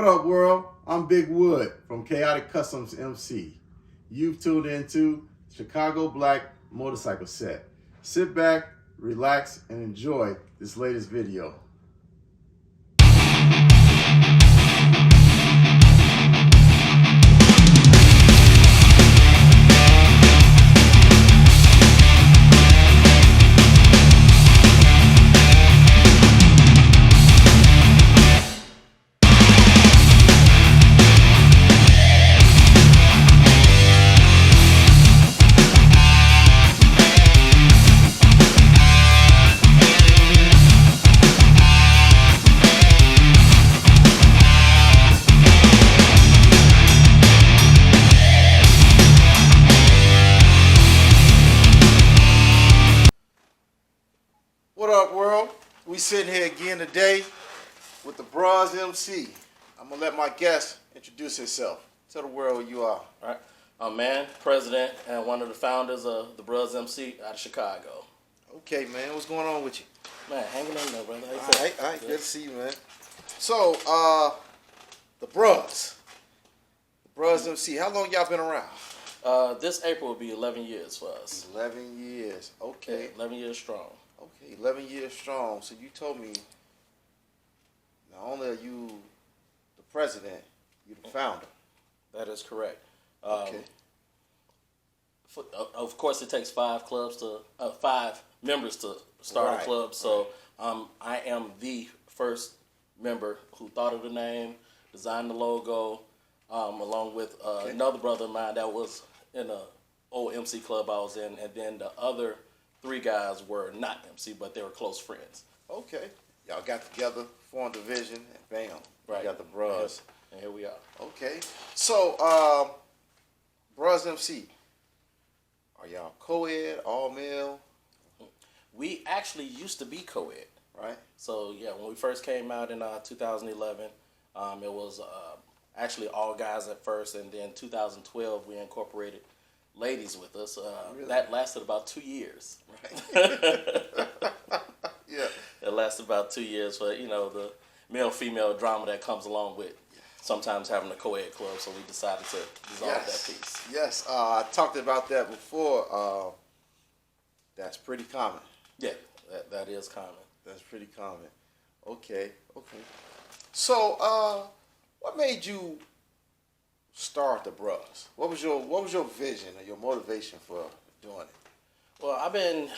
up, world? I'm Big Wood from Chaotic Customs MC. You've tuned into Chicago Black Motorcycle Set. Sit back, relax, and enjoy this latest video. What up, world? We sitting here again today with the Bruhz MC. I'm gonna let my guest introduce himself. Tell the world who you are. All right. I'm MANN, president and one of the founders of the Bruhz MC out of Chicago. Okay, man. What's going on with you? Man, hanging in there, brother. All right. Good to see you, man. So, the Bruhz MC. How long y'all been around? This April will be 11 years for us. 11 years. Okay. Yeah, 11 years strong. Okay, 11 years strong. So you told me not only are you the president, you're the founder. That is correct. Okay. Of course, it takes five members to start a club. So I am the first member who thought of the name, designed the logo, along with another brother of mine that was in a old MC club I was in, and then the other three guys were not MC, but they were close friends. Okay. Y'all got together, formed a division, and bam, Right. you got the Bruhz. And here we are. Okay. So, Bruhz MC, are y'all co-ed, all male? We actually used to be co-ed. Right. So, yeah, when we first came out in 2011, it was actually all guys at first, and then 2012 we incorporated ladies with us. Really? That lasted about 2 years. Right. Yeah. It lasted about 2 years for, the male-female drama that comes along with sometimes having a co-ed club, so we decided to dissolve that piece. Yes. I talked about that before. That's pretty common. Yeah, that is common. That's pretty common. Okay. So, what made you start the Bruhz? What was your vision or your motivation for doing it? Well, I've been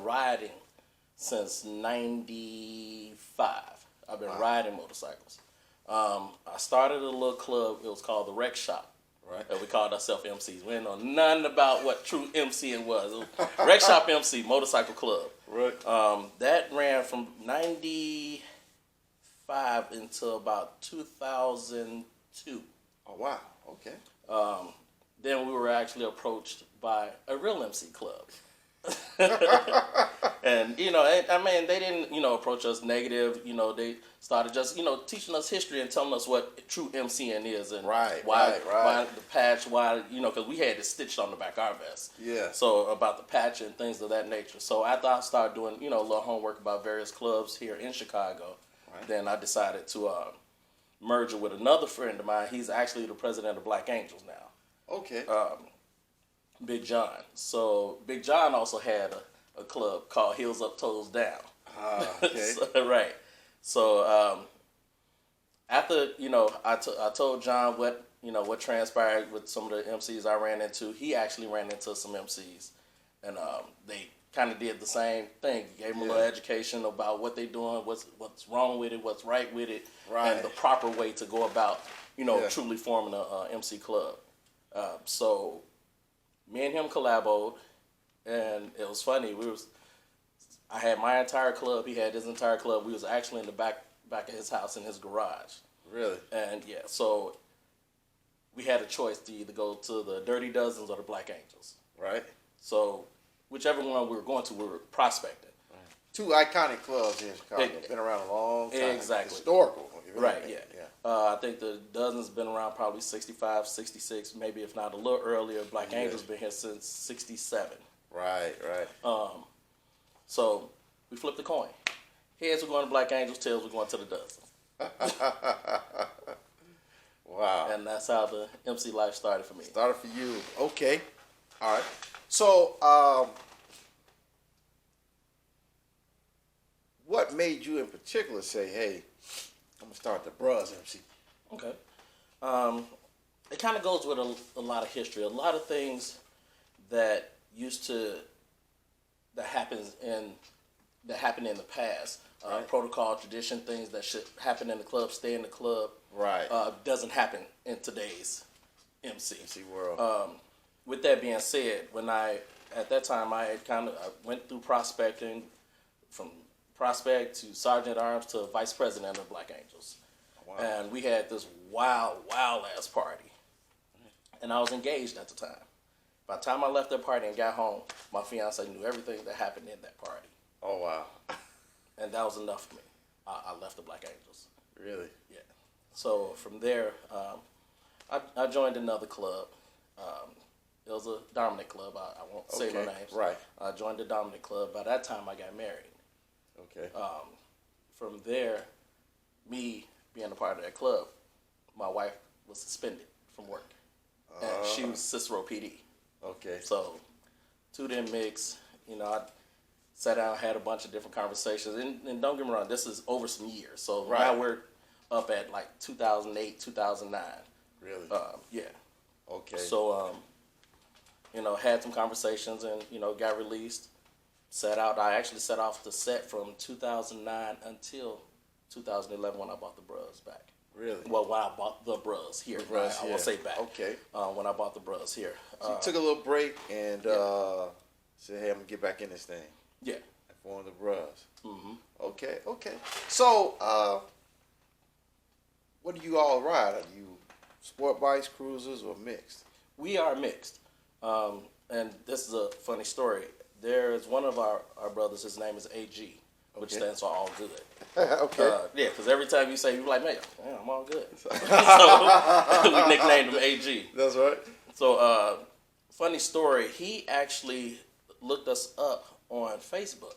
riding since '95. I've been riding motorcycles. I started a little club. It was called the Rec Shop. Right. And we called ourselves MCs. We didn't know nothing about what true MCing was. It was Rec Shop MC, Motorcycle Club. Right. That ran from '95 until about 2002. Oh, wow. Okay. Then we were actually approached by a real MC club. And, they didn't, approach us negative. They started just, teaching us history and telling us what true MCing is and why the patch, because we had it stitched on the back of our vest. Yeah. So about the patch and things of that nature. So after I started doing, a little homework about various clubs here in Chicago, then I decided to merge it with another friend of mine. He's actually the president of Black Angels now. Okay. Big John. So Big John also had a club called Heels Up, Toes Down. Okay. Right. So after I told John what transpired with some of the MCs I ran into. He actually ran into some MCs, and they kind of did the same thing. Gave them a little education about what they're doing, what's wrong with it, what's right with it, and the proper way to go about truly forming a MC club. So me and him collaboed, and it was funny. I had my entire club. He had his entire club. We was actually in the back of his house in his garage. Really? And yeah, so we had a choice to either go to the Dirty Dozens or the Black Angels. Right. So whichever one we were going to, we were prospecting. Two iconic clubs here in Chicago. Been around a long time. Exactly. Historical. Right, yeah. I think the Dozens been around probably 65, 66, maybe if not a little earlier. Black Angels been here since 67. Right. So we flipped the coin. Heads were going to Black Angels, tails were going to the Dozens. Wow. And that's how the MC life started for me. Started for you. Okay. All right. So, what made you in particular say, hey, I'm going to start the Bruhz MC? Okay. It kind of goes with a lot of history. A lot of things that happened in the past. Right. Protocol, tradition, things that should happen in the club, stay in the club. Right. Doesn't happen in today's MC. MC world. With that being said, at that time I went through prospecting, from prospect to sergeant at arms to vice president of Black Angels. Wow. And we had this wild ass party. And I was engaged at the time. By the time I left that party and got home, my fiance knew everything that happened in that party. Oh, wow. And that was enough for me. I left the Black Angels. Really? Yeah. So from there, I joined another club. It was a dominant club. I won't say no names. Right. I joined the dominant club. By that time, I got married. Okay. From there, me being a part of that club, my wife was suspended from work. And she was Cicero PD. Okay. So, two didn't mix. I sat down, had a bunch of different conversations. And don't get me wrong, this is over some years. So Right. now we're up at like 2008, 2009. Really? Yeah. Okay. So, had some conversations and, got released. I actually set off the set from 2009 until 2011 when I bought the Bruhz back. Really? Well, when I bought the Bruhz here. Bruhz, I won't say back. Okay. When I bought the Bruhz here. So you took a little break and said, hey, I'm going to get back in this thing. Yeah. And form the Bruhz. Mm-hmm. Okay. So, what do you all ride? Are you sport bikes, cruisers, or mixed? We are mixed. And this is a funny story. There is one of our brothers, his name is AG, which stands for all good. Okay. Yeah, because every time you say, you're like, man, I'm all good. So we nicknamed him AG. That's right. So, funny story, he actually looked us up on Facebook.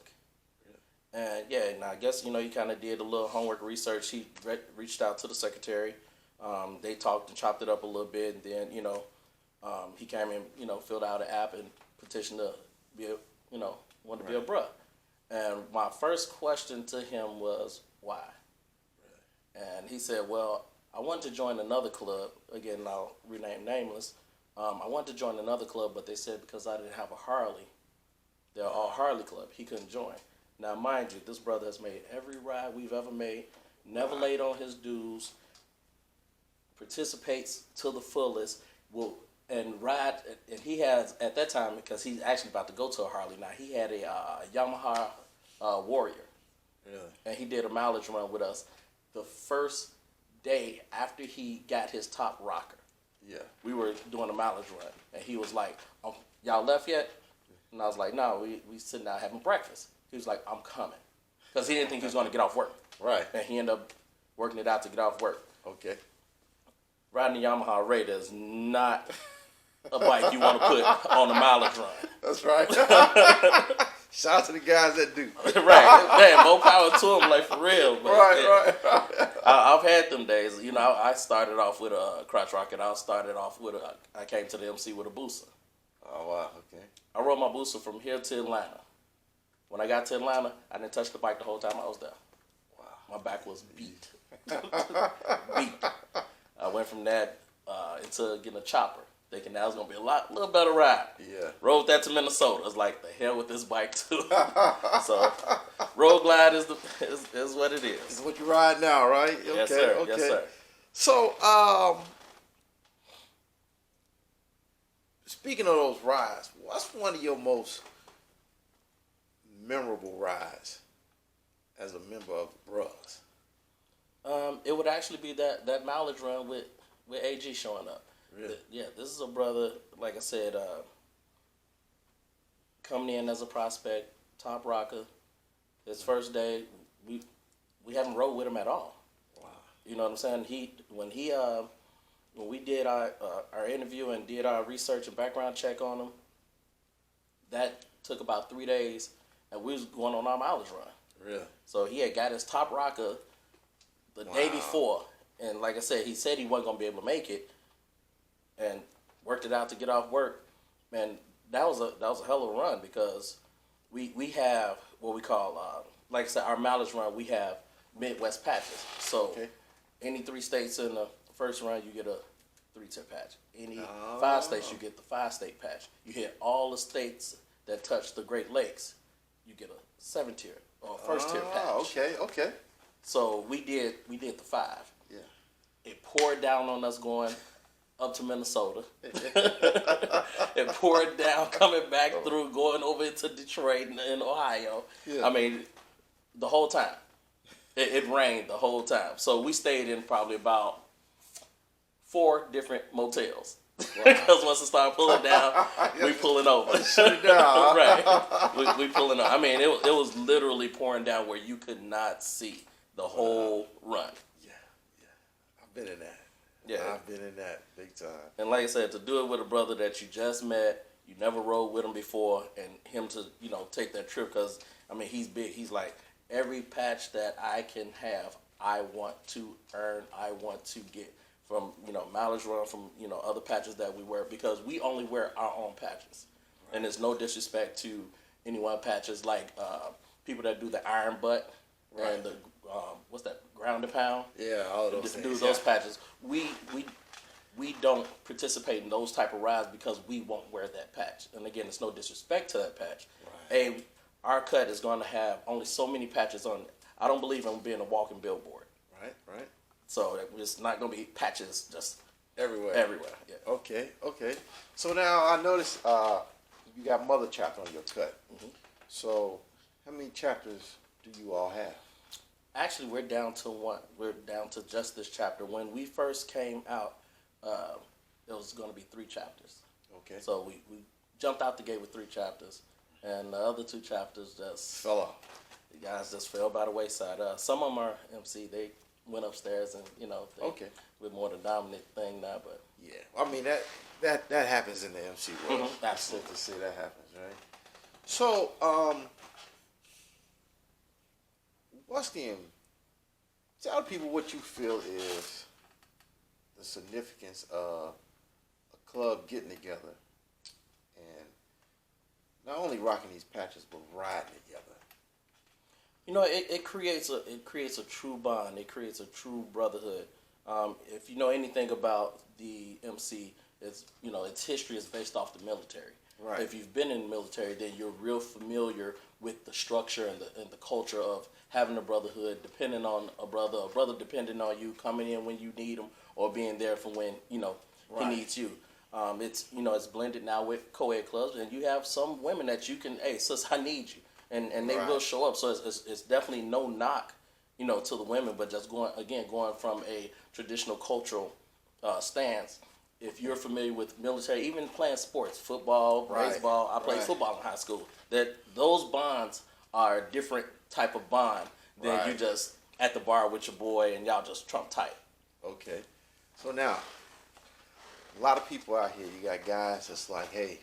And and I guess, he kind of did a little homework research. He reached out to the secretary. They talked and chopped it up a little bit. And then, he came and, filled out an app and petitioned to be wanted to be a bruh. And my first question to him was, why? And he said, well, I wanted to join another club. Again, I'll rename nameless. I wanted to join another club, but they said because I didn't have a Harley, they're all Harley club, he couldn't join. Now, mind you, this brother has made every ride we've ever made, never laid on his dues, participates to the fullest, and he has, at that time, because he's actually about to go to a Harley now, he had a Yamaha Warrior. Really? And he did a mileage run with us the first day after he got his top rocker. Yeah. We were doing a mileage run, and he was like, y'all left yet? And I was like, no, we sitting down having breakfast. He was like, I'm coming. Because he didn't think he was going to get off work. Right. And he ended up working it out to get off work. Okay. Riding a Yamaha Raider is not a bike you want to put on a mileage run. That's right. Shout out to the guys that do. Right. Man, more power to them, like for real. But, Right. I've had them days. I started off with a crotch rocket. I came to the MC with a booster. Oh, wow. Okay. I rode my booster from here to Atlanta. When I got to Atlanta, I didn't touch the bike the whole time I was there. Wow. My back was beat. Beat. I went from that into getting a chopper, thinking that was going to be a little better ride. Yeah. Rode that to Minnesota. I was like, the hell with this bike too. So, Road Glide is what it is. This is what you ride now, right? Okay. Yes, sir. Okay. Yes, sir. So, speaking of those rides, what's one of your most memorable rides as a member of the Bruhz? It would actually be that mileage run with AG showing up. Really? Yeah, this is a brother, like I said, coming in as a prospect, top rocker. His first day, we haven't rode with him at all. Wow. You know what I'm saying? When we did our interview and did our research and background check on him, that took about 3 days, and we was going on our mileage run. Really? So he had got his top rocker the day before. And like I said, he said he wasn't going to be able to make it, and worked it out to get off work. Man, that was a hell of a run, because we have what we call, like I said, our mileage run, we have Midwest patches. So any 3 states in the first run, you get a 3-tip patch. Any 5 states, you get the 5-state patch. You hit all the states that touch the Great Lakes, you get a 7-tier or first-tier patch. Okay. So we did the 5. Yeah. It poured down on us going up to Minnesota. It poured down coming back through, going over into Detroit and Ohio. Yeah. I mean, the whole time. It rained the whole time. So we stayed in probably about 4 different motels. Wow. Because once it started pulling down, we pulling over. Shut it down. Right. We pulling over. I mean, it was literally pouring down where you could not see the whole run. Yeah. I've been in that. Yeah. I've been in that big time. And like I said, to do it with a brother that you just met, you never rode with him before, and him to, take that trip, because, I mean, he's big. He's like, every patch that I can have, I want to earn, I want to get from, mileage run, from, other patches that we wear, because we only wear our own patches. Right. And there's no disrespect to anyone patches like people that do the iron butt, right, and the, what's that, ground and pound? Yeah, all of those things. Do those patches. We don't participate in those type of rides because we won't wear that patch. And again, it's no disrespect to that patch. Right. Our cut is going to have only so many patches on it. I don't believe in being a walking billboard. Right. So it's not going to be patches just everywhere. Yeah. Okay. So now I noticed you got mother chapter on your cut. Mm-hmm. So how many chapters do you all have? Actually, we're down to 1. We're down to just this chapter. When we first came out, it was going to be 3 chapters. Okay. So we jumped out the gate with 3 chapters, and the other 2 chapters just fell off. The guys just fell by the wayside. Some of them are MC. They went upstairs and with more the dominant thing now. But yeah, I mean that happens in the MC world. Mm-hmm. Absolutely, to see that happens, right? So tell people what you feel is the significance of a club getting together and not only rocking these patches but riding together. It creates a true bond. It creates a true brotherhood. If you know anything about the MC, its history is based off the military. Right. If you've been in the military, then you're real familiar with the structure and the culture of having a brotherhood, depending on a brother depending on you, coming in when you need him, or being there for when he needs you. It's blended now with coed clubs, and you have some women that you can, hey sis, I need you, and they will show up. So it's definitely no knock, to the women, but just going from a traditional cultural stance. If you're familiar with military, even playing sports, football, baseball, I played football in high school, that those bonds are a different type of bond than you just at the bar with your boy and y'all just trump tight. Okay. So now, a lot of people out here, you got guys that's like, hey,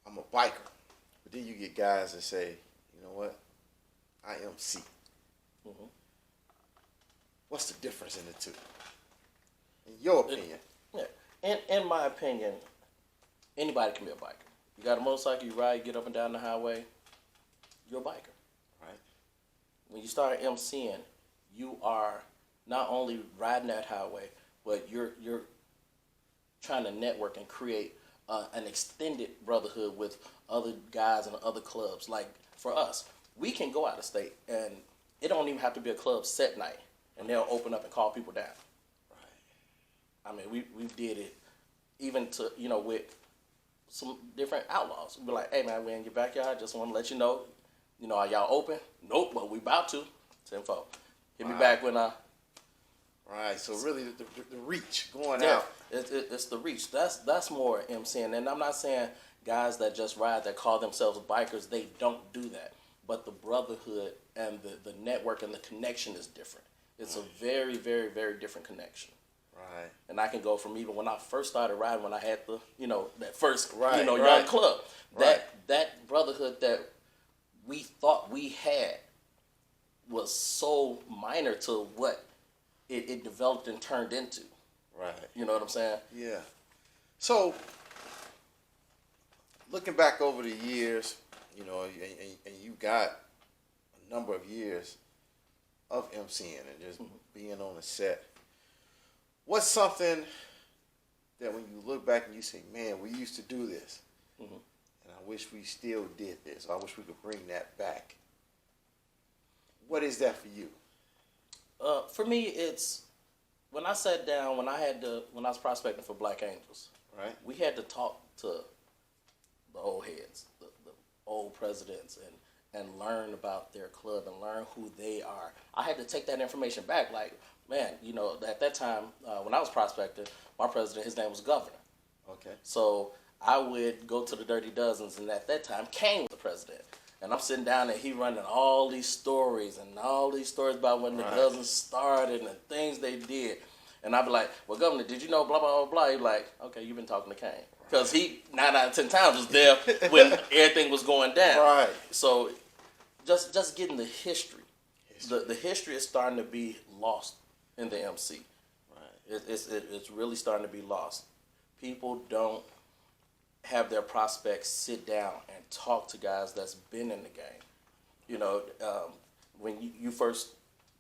I'm a biker. But then you get guys that say, you know what, I MC. Mm-hmm. What's the difference in the two? In your opinion? In my opinion, anybody can be a biker. You got a motorcycle, you ride, you get up and down the highway, you're a biker. Right. When you start MCing, you are not only riding that highway, but you're trying to network and create an extended brotherhood with other guys and other clubs. Like for us, we can go out of state, and it don't even have to be a club set night, and they'll open up and call people down. I mean, we did it even to, with some different outlaws. We'd be like, hey, man, we're in your backyard. Just want to let you know, are y'all open? Nope, but we about to. 10-4. Hit me back when I... Right, so really the reach, going out. It's the reach. That's more MCing. And I'm not saying guys that just ride, that call themselves bikers, they don't do that. But the brotherhood and the network and the connection is different. It's a very, very, very different connection. Right. And I can go from even when I first started riding, when I had the, that first, young club. That brotherhood that we thought we had was so minor to what it developed and turned into. Right. You know what I'm saying? Yeah. So, looking back over the years, you know, and you got a number of years of MCing and just being on the set. What's something that when you look back and you say, man, we used to do this, and I wish we still did this, or I wish we could bring that back? What is that for you? For me, it's when I sat down, when I was prospecting for Black Angels, Right. we had to talk to the old heads, the old presidents, and learn about their club and learn who they are. I had to take that information back. Like, man, you know, at that time, when I was prospecting, my president, his name was Governor. Okay. So I would go to the Dirty Dozens, and at that time, Kane was the president. And I'm sitting down, and he running all these stories about when the Dozens started and things they did. And I'd be like, well, Governor, did you know blah, blah, blah, blah? He'd be like, okay, you've been talking to Kane. Because he, 9 out of 10 times, was there when everything was going down. Right. So just getting the history. The history is starting to be lost in the MC. Right. It's really starting to be lost. People don't have their prospects sit down and talk to guys that's been in the game. You know, when you first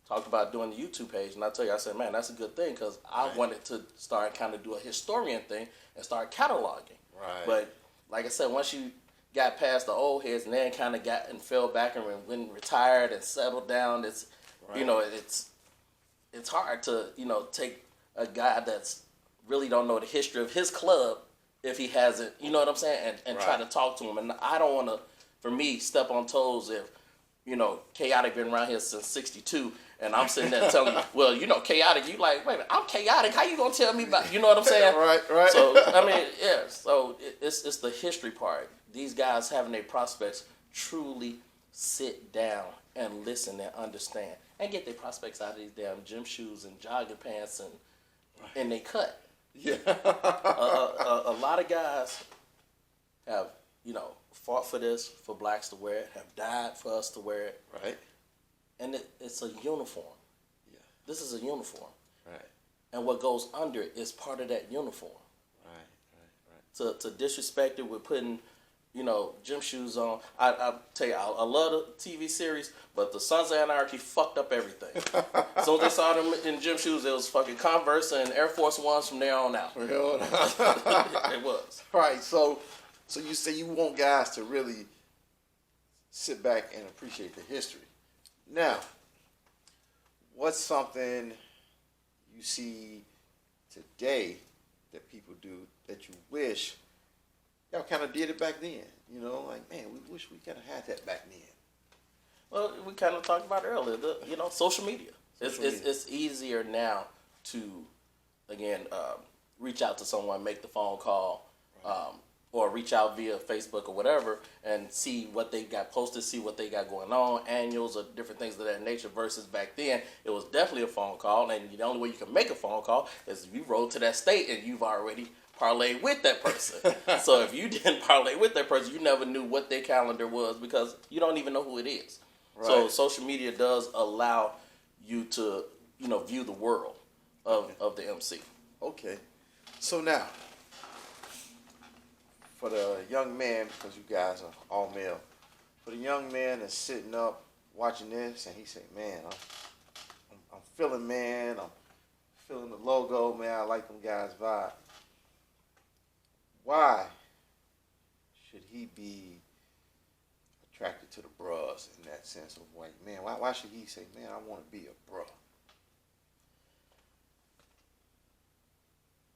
talked about doing the YouTube page, and I tell you, I said, man, that's a good thing, because I wanted to start kind of do a historian thing and start cataloging. Right. But like I said, once you got past the old heads and then kind of got and fell back and went retired and settled down, it's you know, it's hard to, you know, take a guy that's really don't know the history of his club if he hasn't, you know what I'm saying, and try to talk to him. And I don't want to, for me, step on toes if, you know, Chaotic been around here since '62, and I'm sitting there telling you, well, you know, Chaotic, you like, wait a minute, I'm Chaotic, how you gonna tell me about, you know what I'm saying? Right. So, I mean, yeah, so it's the history part. These guys having their prospects truly sit down and listen and understand and get their prospects out of these damn gym shoes and jogging pants and they cut. Yeah. A lot of guys have, you know, fought for this, for blacks to wear it, have died for us to wear it. Right. And it's a uniform. Yeah. This is a uniform. Right. And what goes under it is part of that uniform. Right. To disrespect it with putting, you know, gym shoes on. I tell you, I love the TV series, but the Sons of Anarchy fucked up everything. As soon as they saw them in gym shoes, it was fucking Converse and Air Force Ones from there on out. It was. Right. So you say you want guys to really sit back and appreciate the history. Now, what's something you see today that people do that you wish y'all kind of did it back then? You know, like, man, we wish we kind of had that back then. Well, we kind of talked about it earlier. You know, social media. It's easier now to, again, reach out to someone, make the phone call, or reach out via Facebook or whatever and see what they got posted, see what they got going on, annuals or different things of that nature, versus back then, it was definitely a phone call, and the only way you can make a phone call is if you rode to that state and you've already parlayed with that person. So if you didn't parlay with that person, you never knew what their calendar was because you don't even know who it is. Right. So social media does allow you to, you know, view the world of the MC. Okay. So now, for the young man, because you guys are all male, for the young man that's sitting up watching this and he say, man, I'm feeling MANN, I'm feeling the logo, man, I like them guys' vibe. Why should he be attracted to the Bruhz in that sense of like, man, why should he say, man, I want to be a bruh?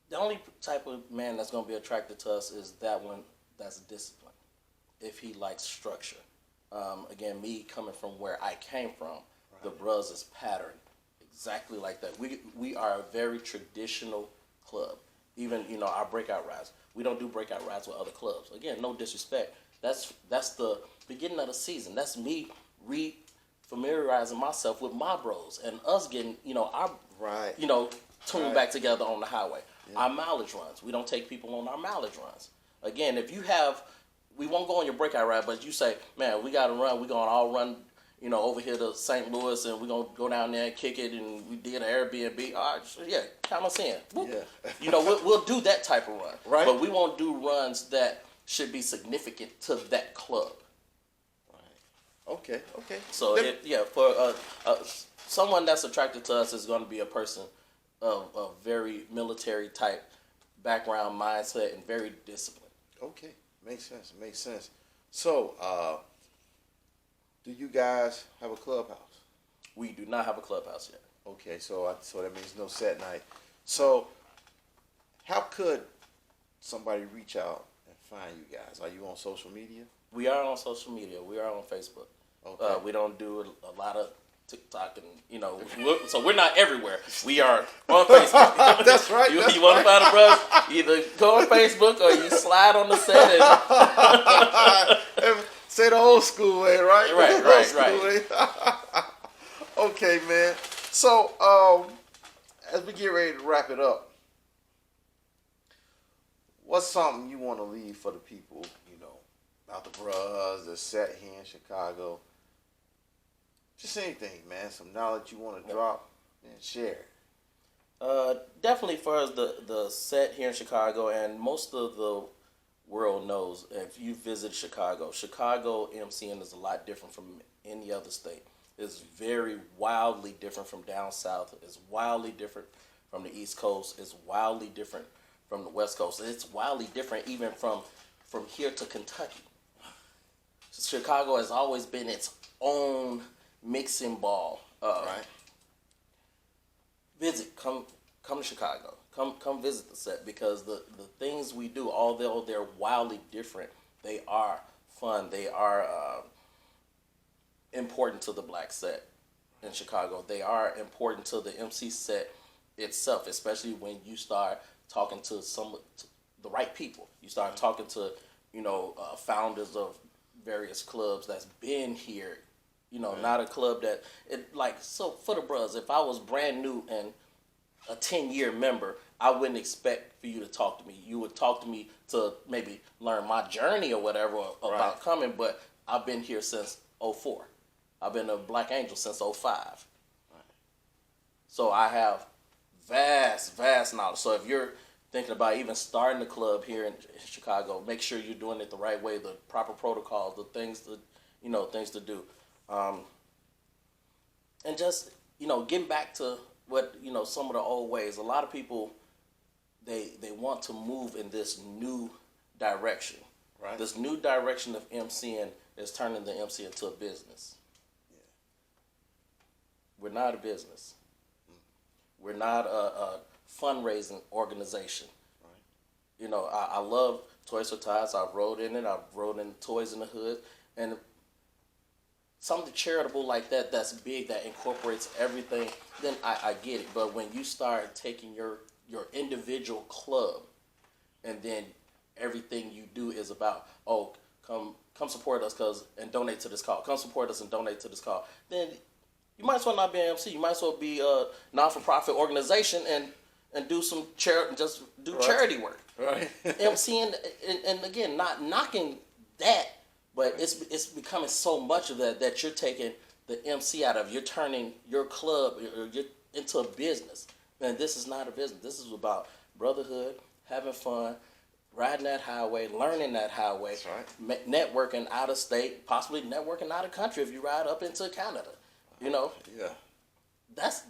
The only type of man that's going to be attracted to us is that one that's disciplined, if he likes structure. Again, me coming from where I came from, the Bruhz is patterned exactly like that. We are a very traditional club. Even, you know, our breakout rides. We don't do breakout rides with other clubs. Again, no disrespect. That's the beginning of the season. That's me re-familiarizing myself with my bros and us getting, you know, our, you know, tuned back together on the highway. Yeah. Our mileage runs. We don't take people on our mileage runs. Again, if you have, we won't go on your breakout ride, but you say, man, we got to run. We're going to all run, over here to St. Louis and we're going to go down there and kick it and we did an Airbnb. All right, yeah, count us in. Yeah. We'll do that type of run. Right. But we won't do runs that should be significant to that club. Right. Okay. So, for someone that's attracted to us is going to be a person of a very military type background, mindset, and very disciplined. Okay. Makes sense. So, do you guys have a clubhouse? We do not have a clubhouse yet. Okay, so that means no set night. So, how could somebody reach out and find you guys? Are you on social media? We are on social media. We are on Facebook. Okay. We don't do a lot of TikTok and so we're not everywhere. We are on Facebook. That's right. You want to find a brother? Either go on Facebook or you slide on the set. And say the old school way, right? Right. Okay, man. So, as we get ready to wrap it up, what's something you want to leave for the people, about the Bruhz, the set here in Chicago? Just anything, man. Some knowledge you want to drop and share. Definitely for us, the set here in Chicago, and most of the world knows, if you visit Chicago MCing is a lot different from any other state. It's very wildly different from down south. It's wildly different from the East Coast. It's wildly different from the West Coast. It's wildly different even from here to Kentucky. Chicago has always been its own mixing ball. Right. Come to Chicago. Come visit the set, because the things we do, although they're wildly different, they are fun. They are important to the black set in Chicago. They are important to the MC set itself, especially when you start talking to the right people. You start talking to founders of various clubs that's been here. Not a club that so for the Bruhz, if I was brand new and a 10-year member, I wouldn't expect for you to talk to me. You would talk to me to maybe learn my journey or whatever about coming, but I've been here since 2004. I've been a Black Angel since 2005. Right. So I have vast knowledge. So if you're thinking about even starting a club here in Chicago, make sure you're doing it the right way, the proper protocols, the things to do. And just, getting back to what, some of the old ways. A lot of people, they want to move in this new direction. Right. This new direction of MCing is turning the MC into a business. Yeah. We're not a business. We're not a fundraising organization. Right. I love Toys for Tots. I've rode in it. I've rode in Toys in the Hood. And something charitable like that, that's big, that incorporates everything, then I get it. But when you start taking your individual club, and then everything you do is about, come support us and donate to this cause. Come support us and donate to this cause. Then you might as well not be an MC. You might as well be a non-for-profit organization and do some charity work. Right. MCing, and again, not knocking that, but it's becoming so much of that you're taking the MC out of. You're turning your club into a business. Man, this is not a business. This is about brotherhood, having fun, riding that highway, learning that highway, right. Networking out of state, possibly networking out of country if you ride up into Canada. Yeah. That's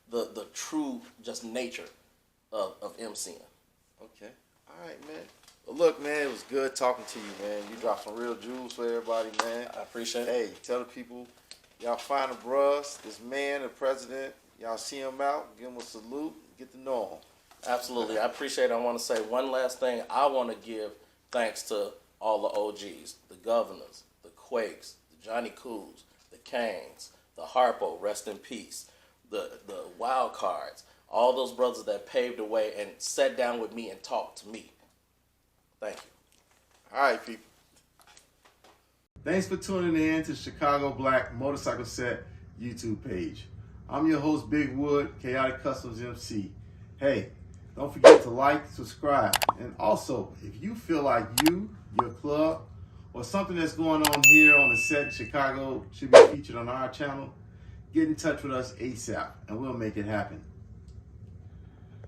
the true just nature of MCing. Okay. All right, man. Well, look, man, it was good talking to you, man. You dropped some real jewels for everybody, man. I appreciate it. Hey, tell the people, y'all find the Bruhz, this man, the president, y'all see him out, give him a salute, get to know him. Absolutely. I appreciate it. I want to say one last thing. I want to give thanks to all the OGs, the Governors, the Quakes, the Johnny Cools, the Canes, the Harpo, rest in peace, the Wild Cards, all those brothers that paved the way and sat down with me and talked to me. Thank you. All right, people. Thanks for tuning in to Chicago Black Motorcycle Set YouTube page. I'm your host, Big Wood, Chaotic Customs MC. Hey, don't forget to like, subscribe, and also, if you feel like you, your club, or something that's going on here on the set in Chicago should be featured on our channel, get in touch with us ASAP and we'll make it happen.